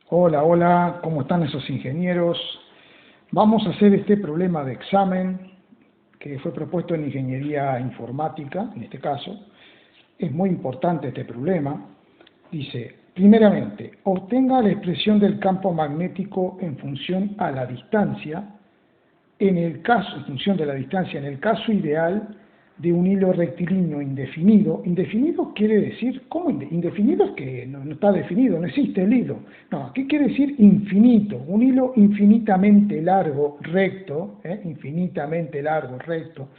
Hola, hola, ¿cómo están esos ingenieros? Vamos a hacer este problema de examen que fue propuesto en ingeniería informática, en este caso. Es muy importante este problema. Dice, primeramente, obtenga la expresión del campo magnético en función a la distancia, en función de la distancia, en el caso ideal de un hilo rectilíneo indefinido. Indefinido quiere decir, ¿cómo? Indefinido es que no está definido, no existe el hilo. No, ¿qué quiere decir infinito? Un hilo infinitamente largo, recto, infinitamente largo, recto,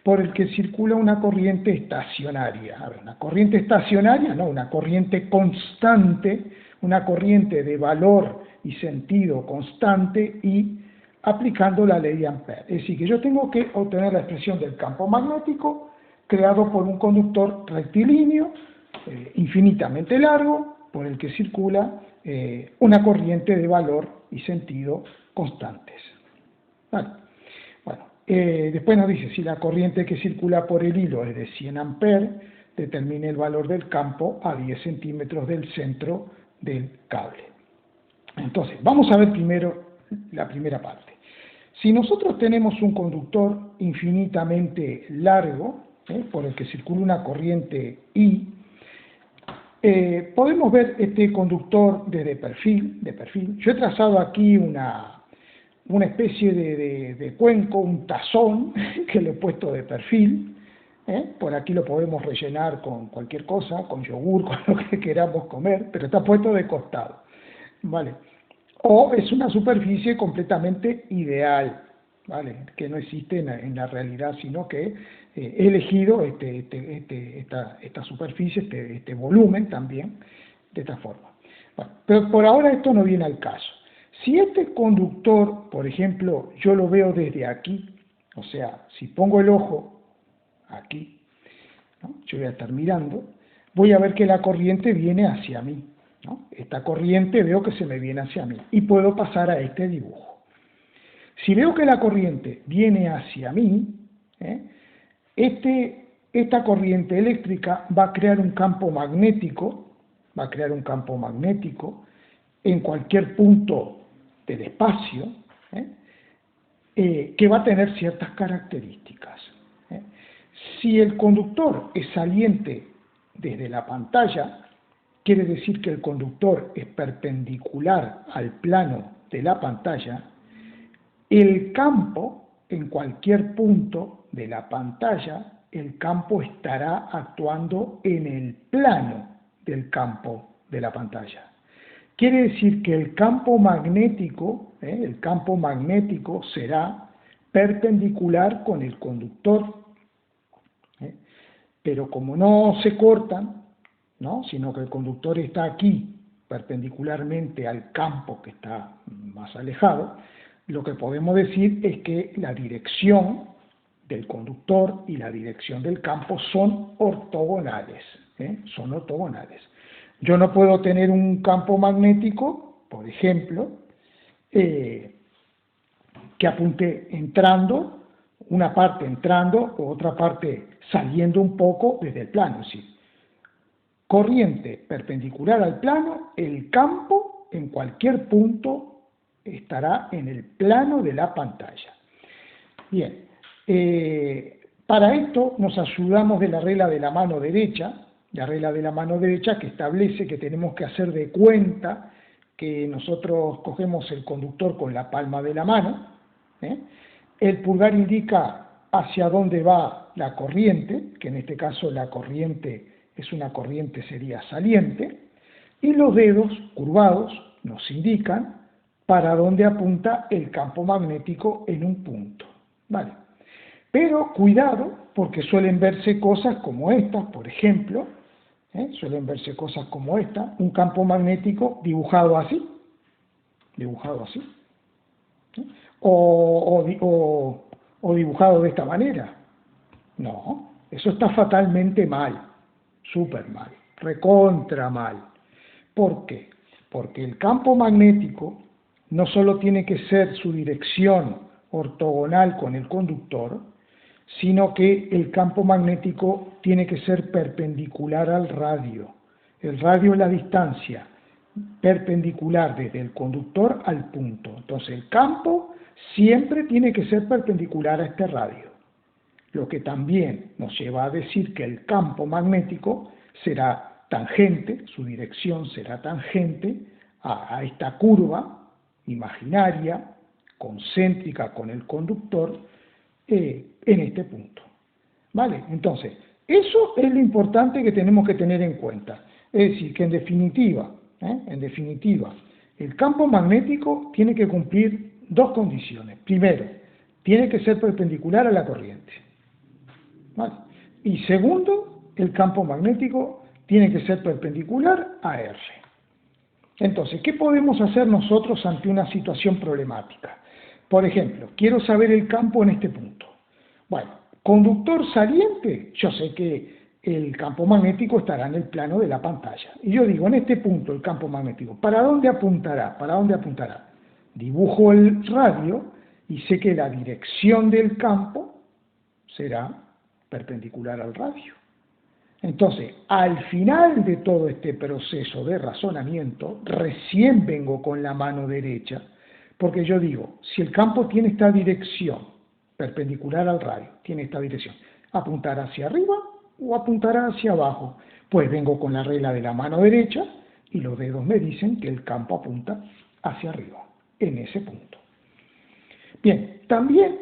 por el que circula una corriente estacionaria. A ver, una corriente estacionaria, no, una corriente constante, una corriente de valor y sentido constante y aplicando la ley de Ampère. Es decir, que yo tengo que obtener la expresión del campo magnético creado por un conductor rectilíneo infinitamente largo por el que circula una corriente de valor y sentido constantes. Vale. Bueno, después nos dice, si la corriente que circula por el hilo es de 100 amperes, determine el valor del campo a 10 centímetros del centro del cable. Entonces, vamos a ver primero la primera parte. Si nosotros tenemos un conductor infinitamente largo, por el que circula una corriente I, podemos ver este conductor desde perfil. Yo he trazado aquí una especie de cuenco, un tazón, que lo he puesto de perfil. Por aquí lo podemos rellenar con cualquier cosa, con yogur, con lo que queramos comer, pero está puesto de costado. ¿Vale? O es una superficie completamente ideal, ¿vale? Que no existe en la realidad, sino que he elegido esta superficie, este volumen también, de esta forma. Bueno, pero por ahora esto no viene al caso. Si este conductor, por ejemplo, yo lo veo desde aquí, o sea, si pongo el ojo aquí, ¿no? Yo voy a estar mirando, voy a ver que la corriente viene hacia mí, ¿no? Esta corriente veo que se me viene hacia mí y puedo pasar a este dibujo. Si veo que la corriente viene hacia mí, esta corriente eléctrica va a crear un campo magnético, en cualquier punto del espacio, que va a tener ciertas características. Si el conductor es saliente desde la pantalla, quiere decir que el conductor es perpendicular al plano de la pantalla, el campo, en cualquier punto de la pantalla, el campo estará actuando en el plano del campo de la pantalla. Quiere decir que el campo magnético será perpendicular con el conductor, pero como no se cortan, ¿no? Sino que el conductor está aquí perpendicularmente al campo que está más alejado, lo que podemos decir es que la dirección del conductor y la dirección del campo son ortogonales, son ortogonales. Yo no puedo tener un campo magnético, por ejemplo, que apunte entrando, una parte entrando o otra parte saliendo un poco desde el plano, es decir, corriente perpendicular al plano, el campo en cualquier punto estará en el plano de la pantalla. Bien, para esto nos ayudamos de la regla de la mano derecha, que establece que tenemos que hacer de cuenta que nosotros cogemos el conductor con la palma de la mano, el pulgar indica hacia dónde va la corriente, que en este caso la corriente es una corriente, sería saliente, y los dedos curvados nos indican para dónde apunta el campo magnético en un punto. ¿Vale? Pero cuidado, porque suelen verse cosas como estas, por ejemplo, un campo magnético dibujado así, o dibujado de esta manera. No, eso está fatalmente mal, súper mal, recontra mal. ¿Por qué? Porque el campo magnético no solo tiene que ser su dirección ortogonal con el conductor, sino que el campo magnético tiene que ser perpendicular al radio. El radio es la distancia perpendicular desde el conductor al punto. Entonces el campo siempre tiene que ser perpendicular a este radio, lo que también nos lleva a decir que el campo magnético será tangente, su dirección será tangente a esta curva imaginaria, concéntrica con el conductor, en este punto. ¿Vale? Entonces, eso es lo importante que tenemos que tener en cuenta. Es decir, que en definitiva, el campo magnético tiene que cumplir dos condiciones. Primero, tiene que ser perpendicular a la corriente. ¿Vale? Y segundo, el campo magnético tiene que ser perpendicular a R. Entonces, ¿qué podemos hacer nosotros ante una situación problemática? Por ejemplo, quiero saber el campo en este punto. Bueno, conductor saliente, yo sé que el campo magnético estará en el plano de la pantalla. Y yo digo, en este punto el campo magnético, ¿para dónde apuntará? ¿Para dónde apuntará? Dibujo el radio y sé que la dirección del campo será perpendicular al radio. Entonces, al final de todo este proceso de razonamiento, recién vengo con la mano derecha, porque yo digo, si el campo tiene esta dirección, perpendicular al radio, tiene esta dirección, ¿apuntará hacia arriba o apuntará hacia abajo? Pues vengo con la regla de la mano derecha y los dedos me dicen que el campo apunta hacia arriba, en ese punto. Bien, también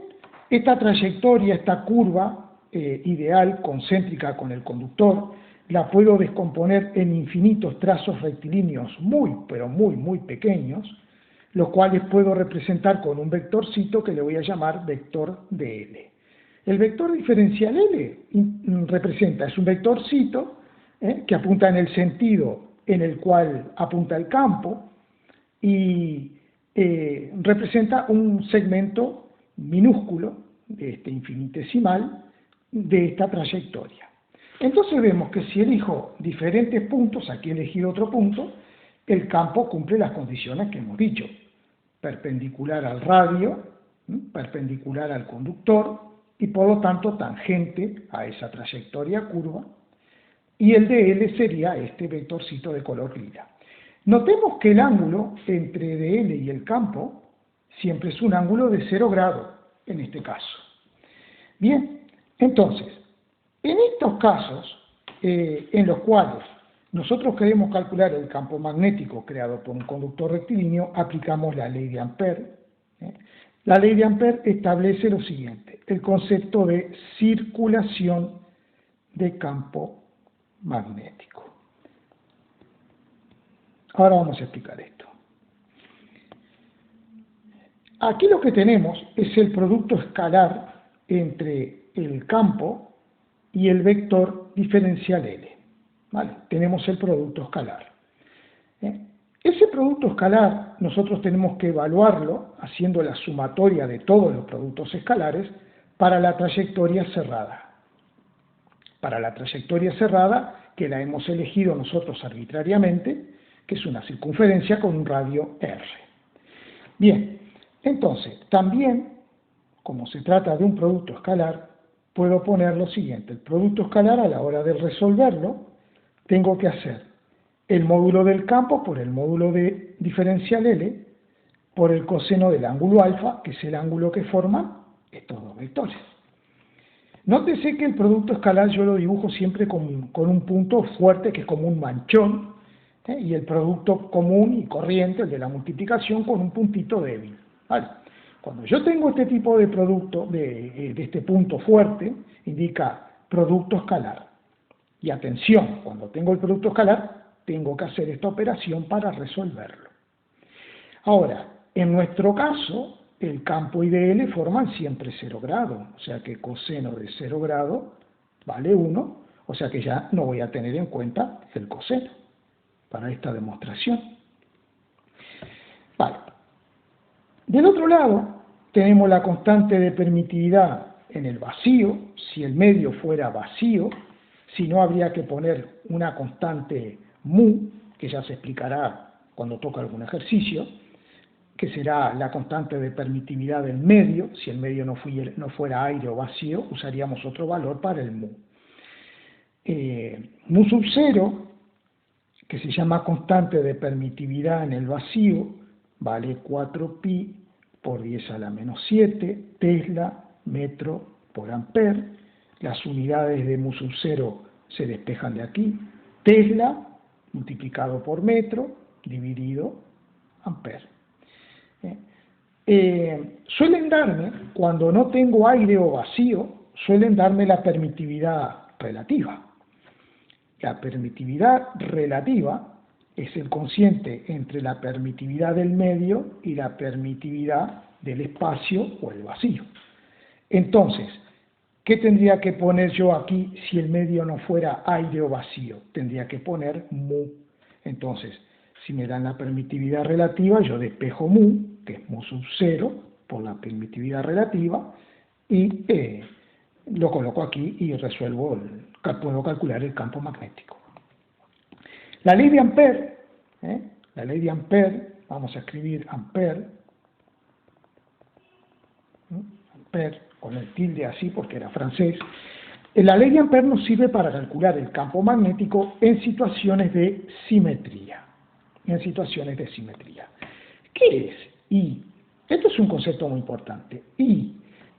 esta trayectoria, esta curva ideal, concéntrica con el conductor, la puedo descomponer en infinitos trazos rectilíneos muy, pero muy pequeños, los cuales puedo representar con un vectorcito que le voy a llamar vector dl. El vector diferencial L es un vectorcito que apunta en el sentido en el cual apunta el campo y representa un segmento minúsculo, infinitesimal, de esta trayectoria. Entonces vemos que si elijo diferentes puntos, aquí he elegido otro punto, el campo cumple las condiciones que hemos dicho: perpendicular al radio, perpendicular al conductor y por lo tanto tangente a esa trayectoria curva, y el dl sería este vectorcito de color lila. Notemos que el ángulo entre dl y el campo siempre es un ángulo de 0 grados en este caso. Bien, entonces, en estos casos en los cuales nosotros queremos calcular el campo magnético creado por un conductor rectilíneo, aplicamos la ley de Ampère. La ley de Ampère establece lo siguiente: el concepto de circulación de campo magnético. Ahora vamos a explicar esto. Aquí lo que tenemos es el producto escalar entre el campo y el vector diferencial L. ¿Vale? Tenemos el producto escalar. Ese producto escalar nosotros tenemos que evaluarlo haciendo la sumatoria de todos los productos escalares para la trayectoria cerrada. Para la trayectoria cerrada, que la hemos elegido nosotros arbitrariamente, que es una circunferencia con un radio R. Bien, entonces, también, como se trata de un producto escalar, puedo poner lo siguiente: el producto escalar, a la hora de resolverlo, tengo que hacer el módulo del campo por el módulo de diferencial L por el coseno del ángulo alfa, que es el ángulo que forman estos dos vectores. Nótese que el producto escalar yo lo dibujo siempre con un punto fuerte, que es como un manchón, y el producto común y corriente, el de la multiplicación, con un puntito débil. ¿Vale? Cuando yo tengo este tipo de producto, de este punto fuerte, indica producto escalar. Y atención, cuando tengo el producto escalar, tengo que hacer esta operación para resolverlo. Ahora, en nuestro caso, el campo y dl forman siempre 0 grados, o sea que coseno de 0 grados vale 1, o sea que ya no voy a tener en cuenta el coseno para esta demostración. Vale. Del otro lado, tenemos la constante de permitividad en el vacío. Si el medio fuera vacío, si no, habría que poner una constante mu, que ya se explicará cuando toque algún ejercicio, que será la constante de permitividad del medio. Si el medio no fuera aire o vacío, usaríamos otro valor para el mu. Mu sub 0, que se llama constante de permitividad en el vacío, vale 4pi por 10 a la menos 7 Tesla metro por ampere. Las unidades de mu sub 0 se despejan de aquí. Tesla multiplicado por metro dividido ampere. Suelen darme, cuando no tengo aire o vacío, suelen darme la permitividad relativa. La permitividad relativa es el cociente entre la permitividad del medio y la permitividad del espacio o el vacío. Entonces, ¿qué tendría que poner yo aquí si el medio no fuera aire o vacío? Tendría que poner mu. Entonces, si me dan la permitividad relativa, yo despejo mu, que es mu sub 0, por la permitividad relativa, y lo coloco aquí y resuelvo, puedo calcular el campo magnético. La ley de Ampère, la ley de Ampère, vamos a escribir Ampère, Ampère con el tilde así porque era francés. La ley de Ampère nos sirve para calcular el campo magnético en situaciones de simetría. En situaciones de simetría. ¿Qué es I? Esto es un concepto muy importante. I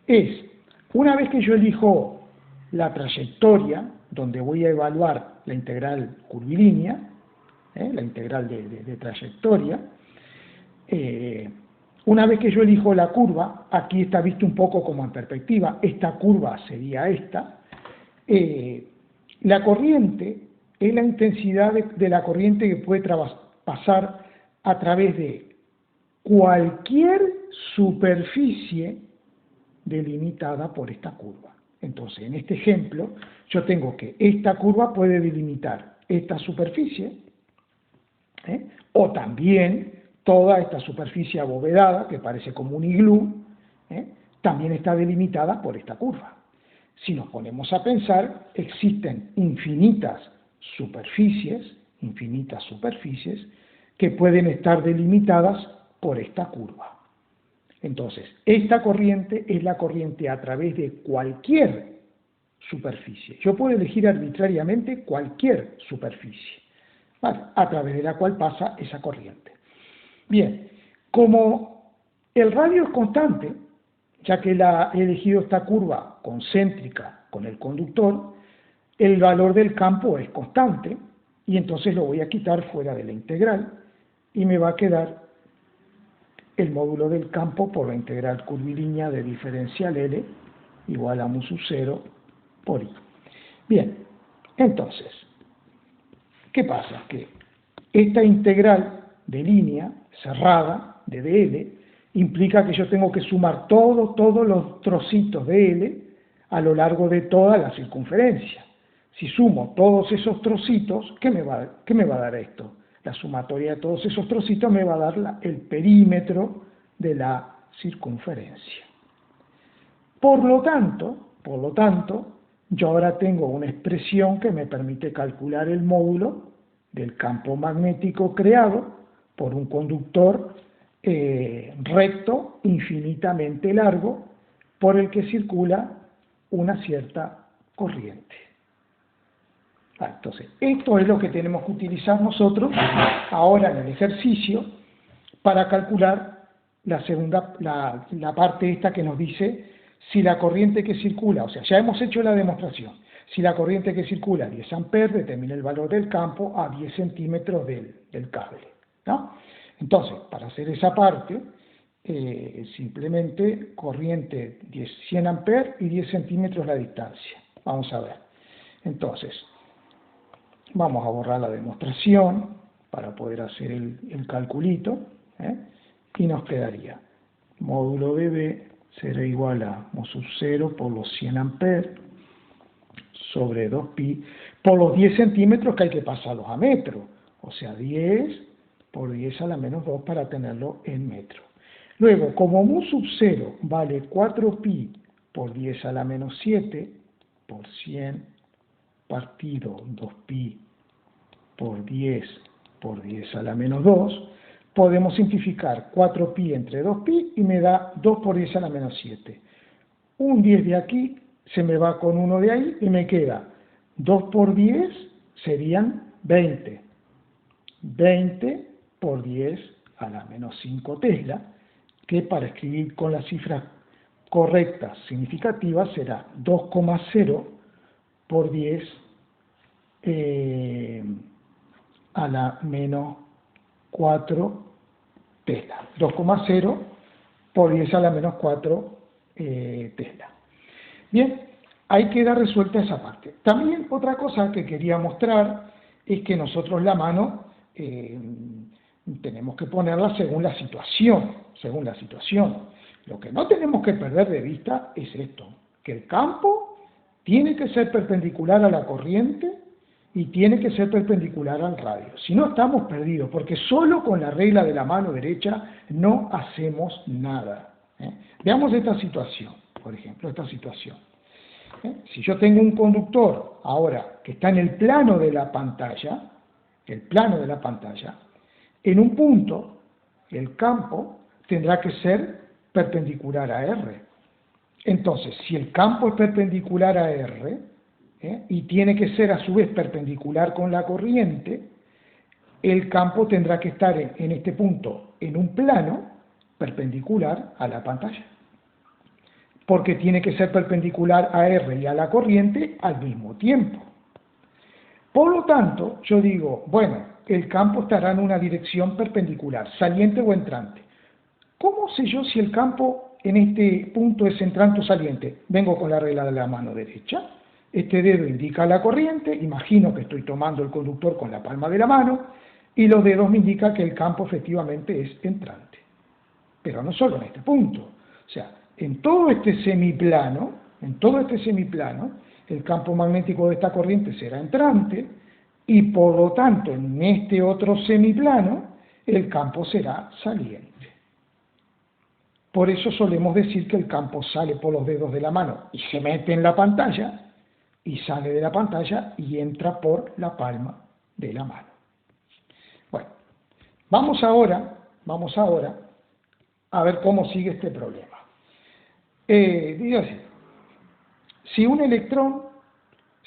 es, una vez que yo elijo la trayectoria, donde voy a evaluar la integral curvilínea, la integral de trayectoria, una vez que yo elijo la curva, aquí está visto un poco como en perspectiva, esta curva sería esta, la corriente es la intensidad de la corriente que puede pasar a través de cualquier superficie delimitada por esta curva. Entonces, en este ejemplo, yo tengo que esta curva puede delimitar esta superficie, o también toda esta superficie abovedada, que parece como un iglú, también está delimitada por esta curva. Si nos ponemos a pensar, existen infinitas superficies que pueden estar delimitadas por esta curva. Entonces, esta corriente es la corriente a través de cualquier superficie. Yo puedo elegir arbitrariamente cualquier superficie, ¿vale?, a través de la cual pasa esa corriente. Bien, como el radio es constante, ya que he elegido esta curva concéntrica con el conductor, el valor del campo es constante, y entonces lo voy a quitar fuera de la integral, y me va a quedar el módulo del campo por la integral curvilínea de diferencial L igual a mu sub 0 por I. Bien, entonces, ¿qué pasa? Que esta integral de línea cerrada de dl implica que yo tengo que sumar todos los trocitos de L a lo largo de toda la circunferencia. Si sumo todos esos trocitos, ¿qué me va a dar esto? La sumatoria de todos esos trocitos me va a dar el perímetro de la circunferencia. Por lo tanto, yo ahora tengo una expresión que me permite calcular el módulo del campo magnético creado por un conductor recto infinitamente largo por el que circula una cierta corriente. Entonces, esto es lo que tenemos que utilizar nosotros ahora en el ejercicio para calcular la parte esta que nos dice si la corriente que circula, o sea, ya hemos hecho la demostración, si la corriente que circula a 10 amperes determina el valor del campo a 10 centímetros del cable, ¿no? Entonces, para hacer esa parte, simplemente corriente 100 amperes y 10 centímetros la distancia. Vamos a ver. Entonces, vamos a borrar la demostración para poder hacer el calculito, y nos quedaría módulo de B será igual a mu sub 0 por los 100 amperes sobre 2pi por los 10 centímetros que hay que pasarlos a metro, o sea 10 por 10 a la menos 2 para tenerlo en metro. Luego, como mu sub 0 vale 4pi por 10 a la menos 7 por 100 partido 2pi por 10 a la menos 2, podemos simplificar 4pi entre 2pi y me da 2 por 10 a la menos 7. Un 10 de aquí se me va con uno de ahí y me queda 2 por 10 serían 20. 20 por 10 a la menos 5 Tesla, que para escribir con las cifras correctas significativas será 2,0 por 10 a la menos 4 Tesla. 2,0 por 10 a la menos 4 Tesla. Bien, ahí queda resuelta esa parte. También otra cosa que quería mostrar es que nosotros la mano tenemos que ponerla según la situación, Lo que no tenemos que perder de vista es esto, que el campo tiene que ser perpendicular a la corriente y tiene que ser perpendicular al radio. Si no, estamos perdidos, porque solo con la regla de la mano derecha no hacemos nada. Veamos esta situación, por ejemplo, esta situación. Si yo tengo un conductor ahora que está en el plano de la pantalla, en un punto el campo tendrá que ser perpendicular a R. Entonces, si el campo es perpendicular a R, y tiene que ser a su vez perpendicular con la corriente, el campo tendrá que estar en este punto en un plano perpendicular a la pantalla, porque tiene que ser perpendicular a R y a la corriente al mismo tiempo. Por lo tanto, yo digo, bueno, el campo estará en una dirección perpendicular, saliente o entrante. ¿Cómo sé yo si el campo en este punto es entrante o saliente? Vengo con la regla de la mano derecha. Este dedo indica la corriente, imagino que estoy tomando el conductor con la palma de la mano, y los dedos me indican que el campo efectivamente es entrante. Pero no solo en este punto. O sea, en todo este semiplano, el campo magnético de esta corriente será entrante, y por lo tanto en este otro semiplano el campo será saliente. Por eso solemos decir que el campo sale por los dedos de la mano y se mete en la pantalla, y sale de la pantalla y entra por la palma de la mano. Bueno, vamos ahora a ver cómo sigue este problema. Digo así, si un electrón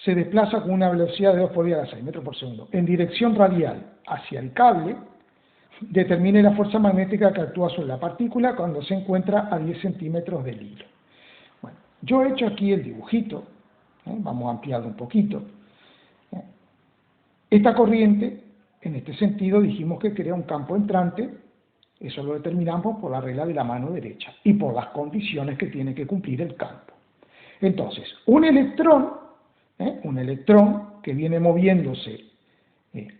se desplaza con una velocidad de 2 por 10 a la 6 metros por segundo en dirección radial hacia el cable, determine la fuerza magnética que actúa sobre la partícula cuando se encuentra a 10 centímetros del hilo. Bueno, yo he hecho aquí el dibujito, vamos a ampliarlo un poquito. Esta corriente, en este sentido, dijimos que crea un campo entrante, eso lo determinamos por la regla de la mano derecha y por las condiciones que tiene que cumplir el campo. Entonces, un electrón que viene moviéndose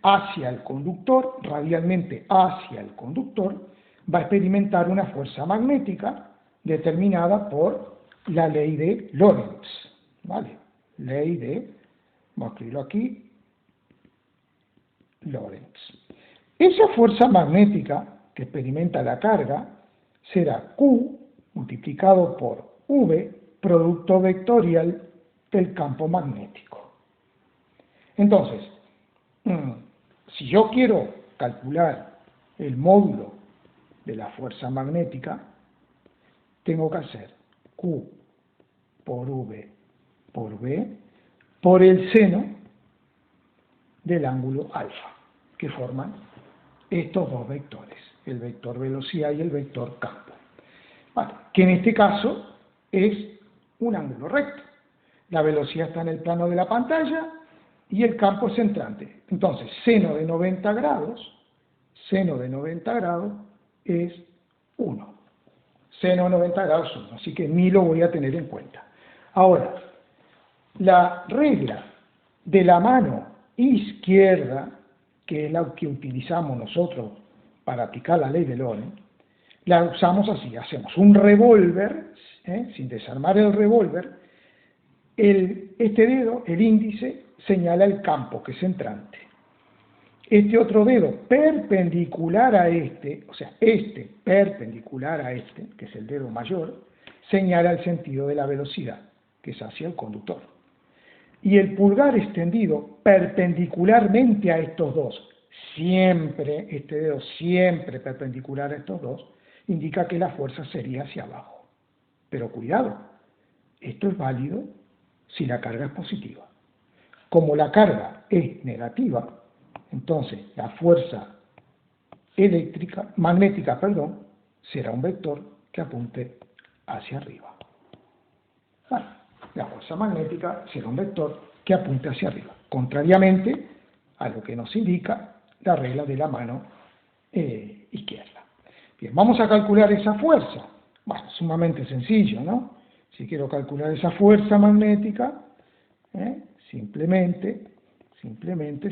hacia el conductor, radialmente hacia el conductor, va a experimentar una fuerza magnética determinada por la ley de Lorentz, ¿vale? Vamos a escribirlo aquí, Lorentz. Esa fuerza magnética que experimenta la carga será Q multiplicado por V, producto vectorial del campo magnético. Entonces, si yo quiero calcular el módulo de la fuerza magnética, tengo que hacer Q por V por V por el seno del ángulo alfa, que forman estos dos vectores, el vector velocidad y el vector campo. Vale, que en este caso es un ángulo recto. La velocidad está en el plano de la pantalla y el campo es entrante. Entonces, seno de 90 grados es 1. Seno de 90 grados es 1, así que ni lo voy a tener en cuenta. Ahora, la regla de la mano izquierda, que es la que utilizamos nosotros para aplicar la ley de Lorentz, la usamos así, hacemos un revólver, sin desarmar el revólver, este dedo, el índice, señala el campo, que es entrante. Este otro dedo perpendicular a este, o sea, este perpendicular a este, que es el dedo mayor, señala el sentido de la velocidad, que es hacia el conductor. Y el pulgar extendido perpendicularmente a estos dos, siempre, este dedo siempre perpendicular a estos dos, indica que la fuerza sería hacia abajo. Pero cuidado, esto es válido si la carga es positiva. Como la carga es negativa, Entonces, la fuerza magnética, será un vector que apunte hacia arriba. Vale, la fuerza magnética será un vector que apunte hacia arriba, contrariamente a lo que nos indica la regla de la mano izquierda. Bien, vamos a calcular esa fuerza. Bueno, sumamente sencillo, ¿no? Si quiero calcular esa fuerza magnética, simplemente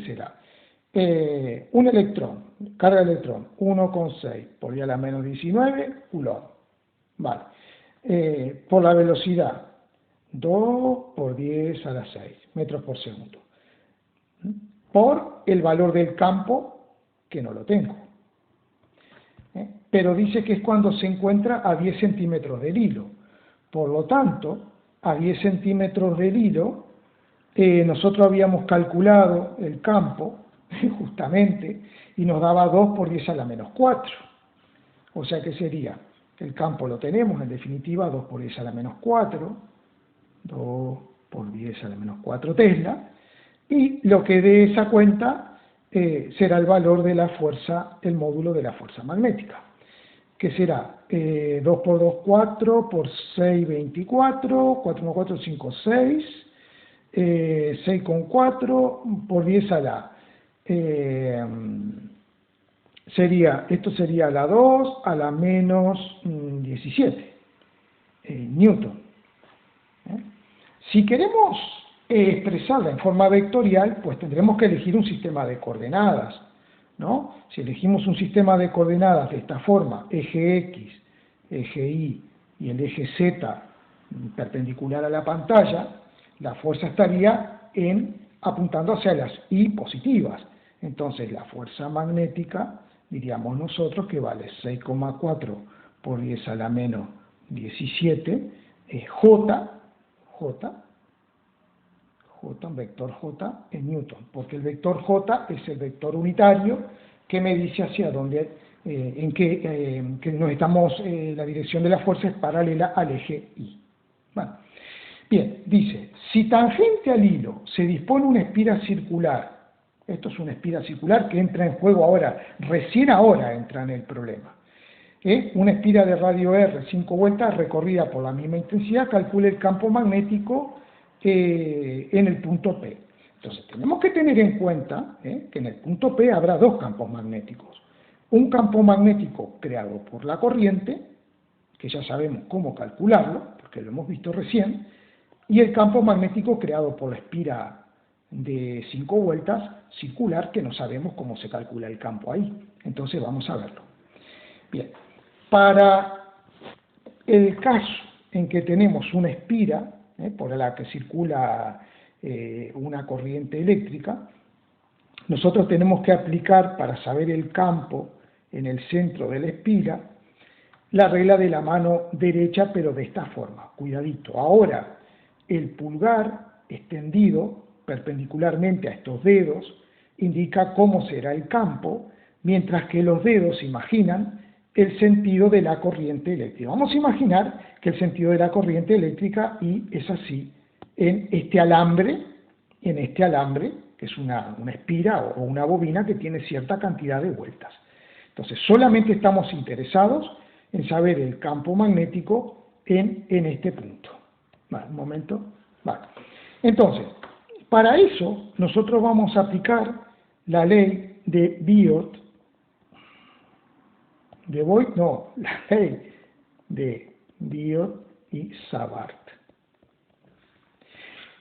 será un electrón, carga de electrón, 1,6 por 10 a la menos 19 coulomb. Vale. Por la velocidad, 2 por 10 a la 6 metros por segundo. Por el valor del campo, que no lo tengo. Pero dice que es cuando se encuentra a 10 centímetros del hilo. Por lo tanto, a 10 centímetros del hilo, nosotros habíamos calculado el campo, justamente, y nos daba 2 por 10 a la menos 4. O sea que sería, el campo lo tenemos, en definitiva, 2 por 10 a la menos 4, 2 por 10 a la menos 4 Tesla, y lo que dé esa cuenta será el valor de la fuerza, el módulo de la fuerza magnética, que será 2 por 2, 4, por 6, 24, 4, 1, 4, 5, 6, 6,4 por 10 a la... esto sería la 2 a la menos 17 newton. Si queremos expresarla en forma vectorial, pues tendremos que elegir un sistema de coordenadas, ¿no? Si elegimos un sistema de coordenadas de esta forma, eje X, eje Y y el eje Z perpendicular a la pantalla, la fuerza estaría apuntando hacia las Y positivas. Entonces la fuerza magnética, diríamos nosotros, que vale 6,4 por 10 a la menos 17, es un vector J en Newton, porque el vector J es el vector unitario que me dice hacia dónde, que nos estamos, la dirección de la fuerza es paralela al eje Y. Bueno, bien, dice, si tangente al hilo se dispone una espira circular, esto es una espira circular que entra en juego ahora, recién ahora entra en el problema. Una espira de radio R, 5 vueltas, recorrida por la misma intensidad, calcula el campo magnético en el punto P. Entonces, tenemos que tener en cuenta que en el punto P habrá dos campos magnéticos. Un campo magnético creado por la corriente, que ya sabemos cómo calcularlo, porque lo hemos visto recién, y el campo magnético creado por la espira de 5 vueltas circular, que no sabemos cómo se calcula el campo ahí. Entonces, vamos a verlo. Bien, para el caso en que tenemos una espira por la que circula una corriente eléctrica, nosotros tenemos que aplicar, para saber el campo en el centro de la espira, la regla de la mano derecha, pero de esta forma. Cuidadito. Ahora, el pulgar extendido perpendicularmente a estos dedos indica cómo será el campo, mientras que los dedos imaginan el sentido de la corriente eléctrica. Vamos a imaginar que el sentido de la corriente eléctrica y es así en este alambre, que es una espira o una bobina que tiene cierta cantidad de vueltas. Entonces, solamente estamos interesados en saber el campo magnético en este punto. Vale, un momento. Vale. Entonces, para eso nosotros vamos a aplicar la ley de Biot, la ley de Biot y Savart.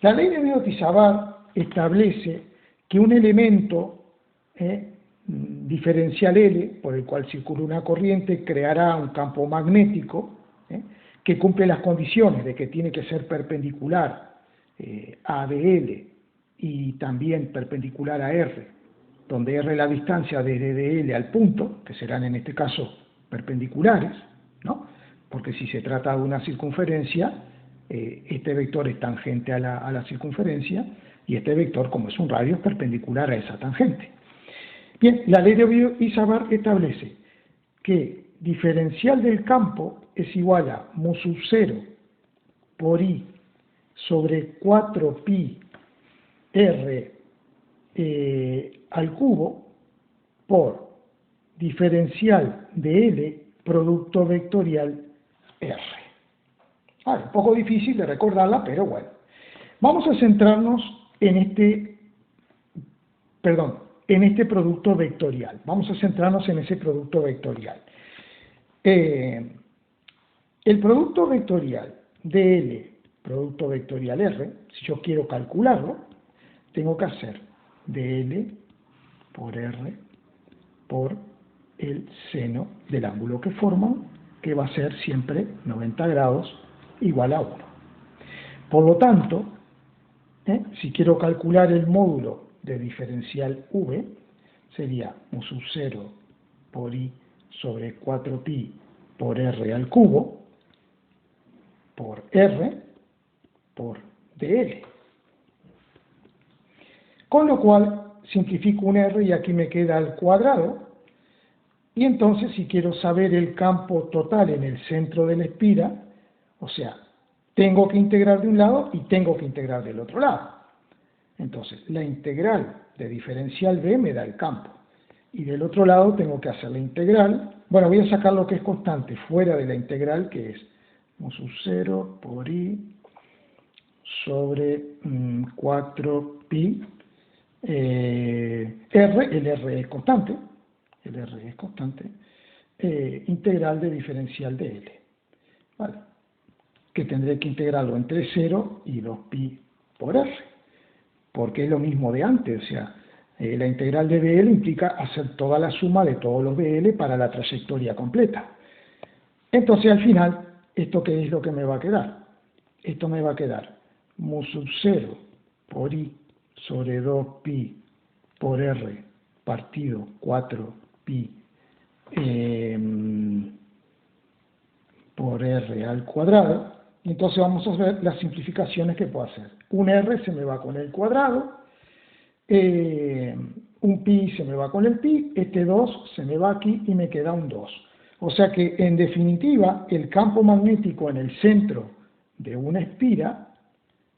La ley de Biot y Savart establece que un elemento diferencial L, por el cual circula una corriente, creará un campo magnético que cumple las condiciones de que tiene que ser perpendicular a DL y también perpendicular a R, donde R es la distancia desde DL al punto, que serán en este caso perpendiculares, ¿no? Porque si se trata de una circunferencia, este vector es tangente a la circunferencia, y este vector, como es un radio, es perpendicular a esa tangente. Bien, la ley de Biot y Savart establece que diferencial del campo es igual a mu sub 0 por I sobre 4pi R al cubo por diferencial de L producto vectorial R. Un poco difícil de recordarla, pero bueno. Vamos a centrarnos en este producto vectorial. Vamos a centrarnos en ese producto vectorial. El producto vectorial de L, producto vectorial R, si yo quiero calcularlo, tengo que hacer dL por R por el seno del ángulo que forman, que va a ser siempre 90 grados igual a 1. Por lo tanto, si quiero calcular el módulo de diferencial V, sería mu sub 0 por I sobre 4pi por R al cubo, por R, por dL. Con lo cual, simplifico un R y aquí me queda al cuadrado. Y entonces, si quiero saber el campo total en el centro de la espira, o sea, tengo que integrar de un lado y tengo que integrar del otro lado. Entonces, la integral de diferencial B me da el campo. Y del otro lado tengo que hacer la integral. Bueno, voy a sacar lo que es constante fuera de la integral, que es mu sub 0 por I sobre 4pi R, el R es constante, integral de diferencial de L, ¿vale? Que tendré que integrarlo entre 0 y 2pi por R, porque es lo mismo de antes, o sea, la integral de BL implica hacer toda la suma de todos los BL para la trayectoria completa. Entonces, al final, ¿esto qué es lo que me va a quedar? Esto me va a quedar mu sub 0 por I sobre 2pi por R partido 4pi por R al cuadrado. Entonces vamos a ver las simplificaciones que puedo hacer. Un R se me va con el cuadrado, un pi se me va con el pi, este 2 se me va aquí y me queda un 2. O sea que, en definitiva, el campo magnético en el centro de una espira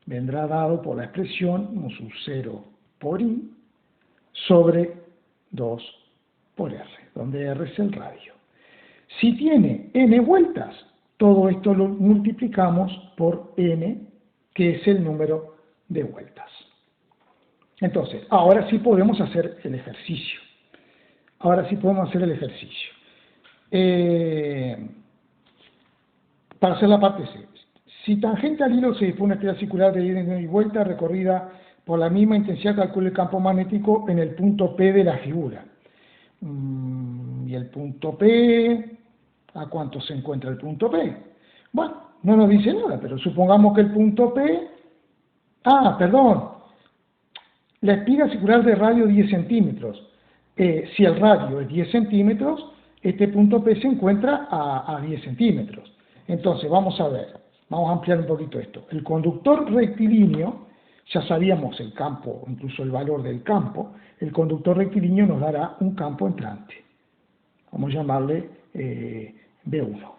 vendrá dado por la expresión mu sub 0 por I sobre 2 por R, donde R es el radio. Si tiene n vueltas, todo esto lo multiplicamos por n, que es el número de vueltas. Entonces, ahora sí podemos hacer el ejercicio. Para hacer la parte C. Si tangente al hilo se dispone una espiral circular de ida y vuelta recorrida por la misma intensidad, calcule el campo magnético en el punto P de la figura. ¿Y el punto P? ¿A cuánto se encuentra el punto P? Bueno, no nos dice nada, pero supongamos que el punto P... La espiga circular de radio 10 centímetros. Si el radio es 10 centímetros, este punto P se encuentra a 10 centímetros. Entonces, vamos a ampliar un poquito esto. El conductor rectilíneo, ya sabíamos el campo, incluso el valor del campo, el conductor rectilíneo nos dará un campo entrante. Vamos a llamarle B1.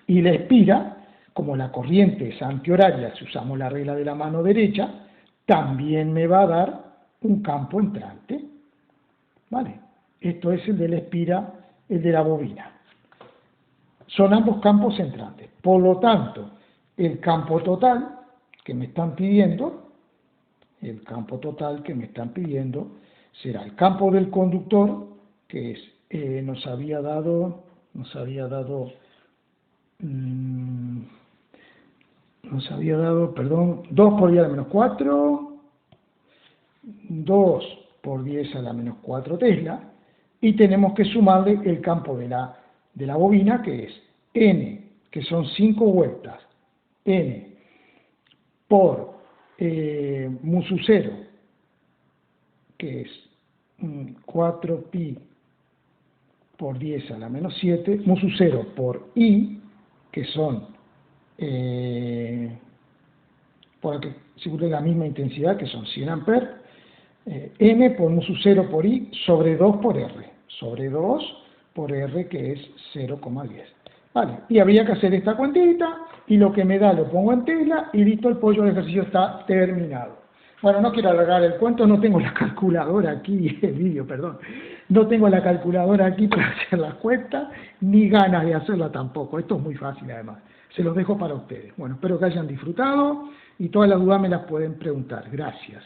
Y la espira, como la corriente es antihoraria, si usamos la regla de la mano derecha, también me va a dar un campo entrante. ¿Vale? Esto es el de la espira, el de la bobina. Son ambos campos entrantes. Por lo tanto, el campo total que me están pidiendo, será el campo del conductor, que es, nos había dado 2 por 10 a la menos 4, 2 por 10 a la menos 4 Tesla, y tenemos que sumarle el campo de la bobina, que es n, que son 5 vueltas, n por mu sub 0, que es 4pi por 10 a la menos 7, mu sub 0 por I, que son, por que circule la misma intensidad, que son 100 amperes, n por mu sub 0 por I sobre 2 por R, que es 0,10. Vale, y habría que hacer esta cuentita, y lo que me da lo pongo en Tesla, y listo, el pollo del ejercicio está terminado. Bueno, no quiero alargar el cuento, no tengo la calculadora aquí, el vídeo, perdón. No tengo la calculadora aquí para hacer las cuentas, ni ganas de hacerla tampoco. Esto es muy fácil además. Se los dejo para ustedes. Bueno, espero que hayan disfrutado y todas las dudas me las pueden preguntar. Gracias.